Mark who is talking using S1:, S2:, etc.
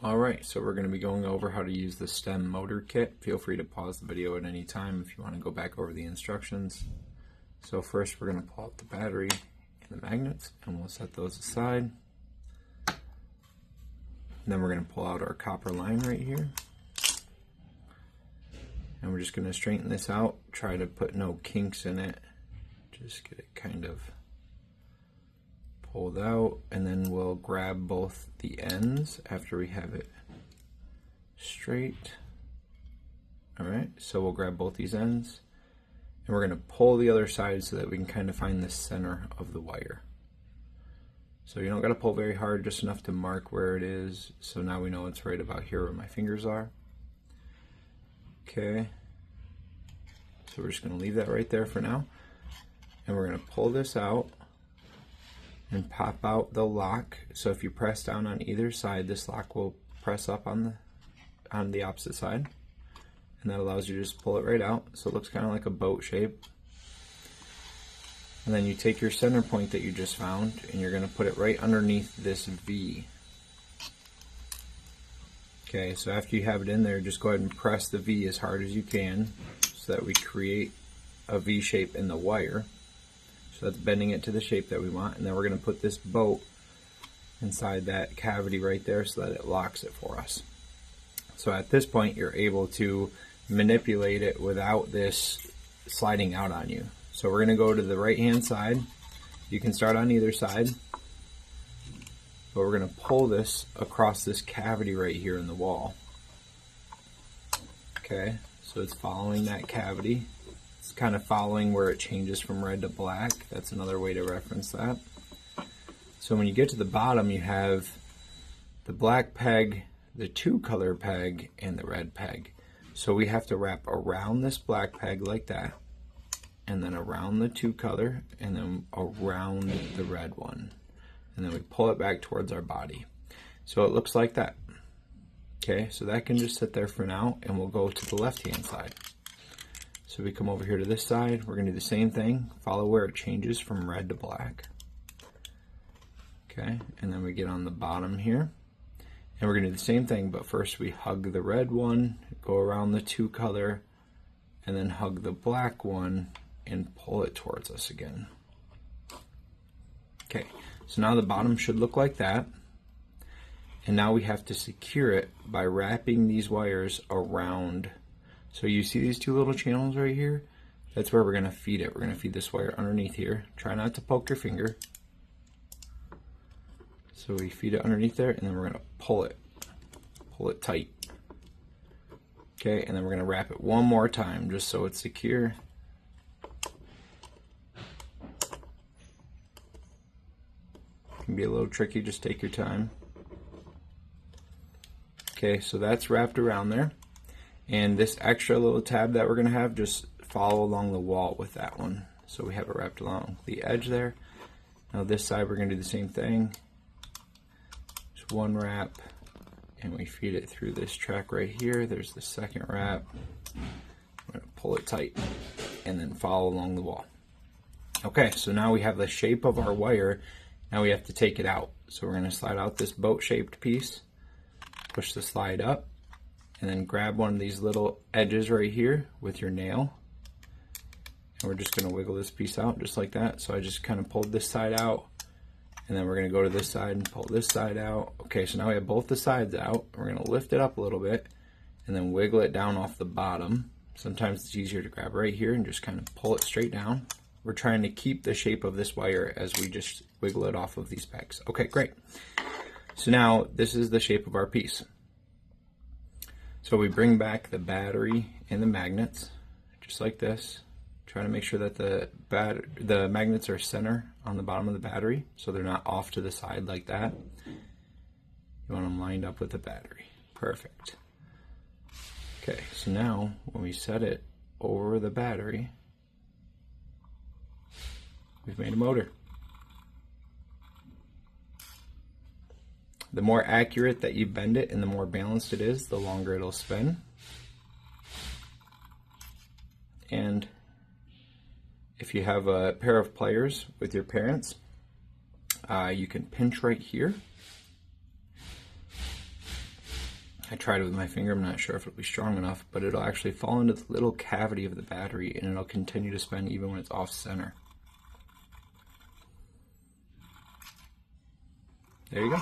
S1: Alright, so we're going to be going over how to use the STEM Motor Kit. Feel free to pause the video at any time if you want to go back over the instructions. So first we're going to pull out the battery and the magnets, and we'll set those aside. And then we're going to pull out our copper line right here. And we're just going to straighten this out, try to put no kinks in it. Just get it kind of pulled out, and then we'll grab both the ends after we have it straight. Alright, so we'll grab both these ends, and we're going to pull the other side so that we can kind of find the center of the wire. So you don't got to pull very hard, just enough to mark where it is. So now we know it's right about here where my fingers are. Okay, so we're just going to leave that right there for now, and we're going to pull this out and pop out the lock. So if you press down on either side, this lock will press up on the opposite side, and that allows you to just pull it right out. So it looks kind of like a boat shape. And then you take your center point that you just found, and you're going to put it right underneath this V. Okay, so after you have it in there, just go ahead and press the V as hard as you can so that we create a V shape in the wire. So that's bending it to the shape that we want, and then we're going to put this bolt inside that cavity right there so that it locks it for us. So at this point you're able to manipulate it without this sliding out on you. So we're going to go to the right hand side. You can start on either side, but we're going to pull this across this cavity right here in the wall. Okay, so it's following that cavity. It's kind of following where it changes from red to black. That's another way to reference that. So when you get to the bottom, you have the black peg, the two color peg, and the red peg. So we have to wrap around this black peg like that, and then around the two color, and then around the red one. And then we pull it back towards our body. So it looks like that. Okay, so that can just sit there for now, and we'll go to the left hand side. So we come over here to this side, we're going to do the same thing, follow where it changes from red to black. Okay, and then we get on the bottom here, and we're going to do the same thing, but first we hug the red one, go around the two color, and then hug the black one and pull it towards us again. Okay, so now the bottom should look like that, and now we have to secure it by wrapping these wires around. So you see these two little channels right here? That's where we're going to feed it. We're going to feed this wire underneath here. Try not to poke your finger. So we feed it underneath there, and then we're going to pull it tight. Okay, and then we're going to wrap it one more time just so it's secure. It can be a little tricky, just take your time. Okay, so that's wrapped around there. And this extra little tab that we're going to have, just follow along the wall with that one. So we have it wrapped along the edge there. Now this side we're going to do the same thing. Just one wrap, and we feed it through this track right here. There's the second wrap. We're going to pull it tight and then follow along the wall. Okay, so now we have the shape of our wire. Now we have to take it out. So we're going to slide out this boat-shaped piece, push the slide up, and then grab one of these little edges right here with your nail, and we're just going to wiggle this piece out just like that. So I just kind of pulled this side out, and then we're going to go to this side and pull this side out. Okay, so now we have both the sides out. We're going to lift it up a little bit and then wiggle it down off the bottom. Sometimes it's easier to grab right here and just kind of pull it straight down. We're trying to keep the shape of this wire as we just wiggle it off of these pegs. Okay, great. So now this is the shape of our piece. So we bring back the battery and the magnets, just like this. Try to make sure that the magnets are center on the bottom of the battery, so they're not off to the side like that. You want them lined up with the battery. Perfect. Okay, so now when we set it over the battery, we've made a motor. The more accurate that you bend it and the more balanced it is, the longer it'll spin. And if you have a pair of pliers with your parents, you can pinch right here I tried it with my finger, I'm not sure if it'll be strong enough, but it'll actually fall into the little cavity of the battery and it'll continue to spin even when it's off center. There you go.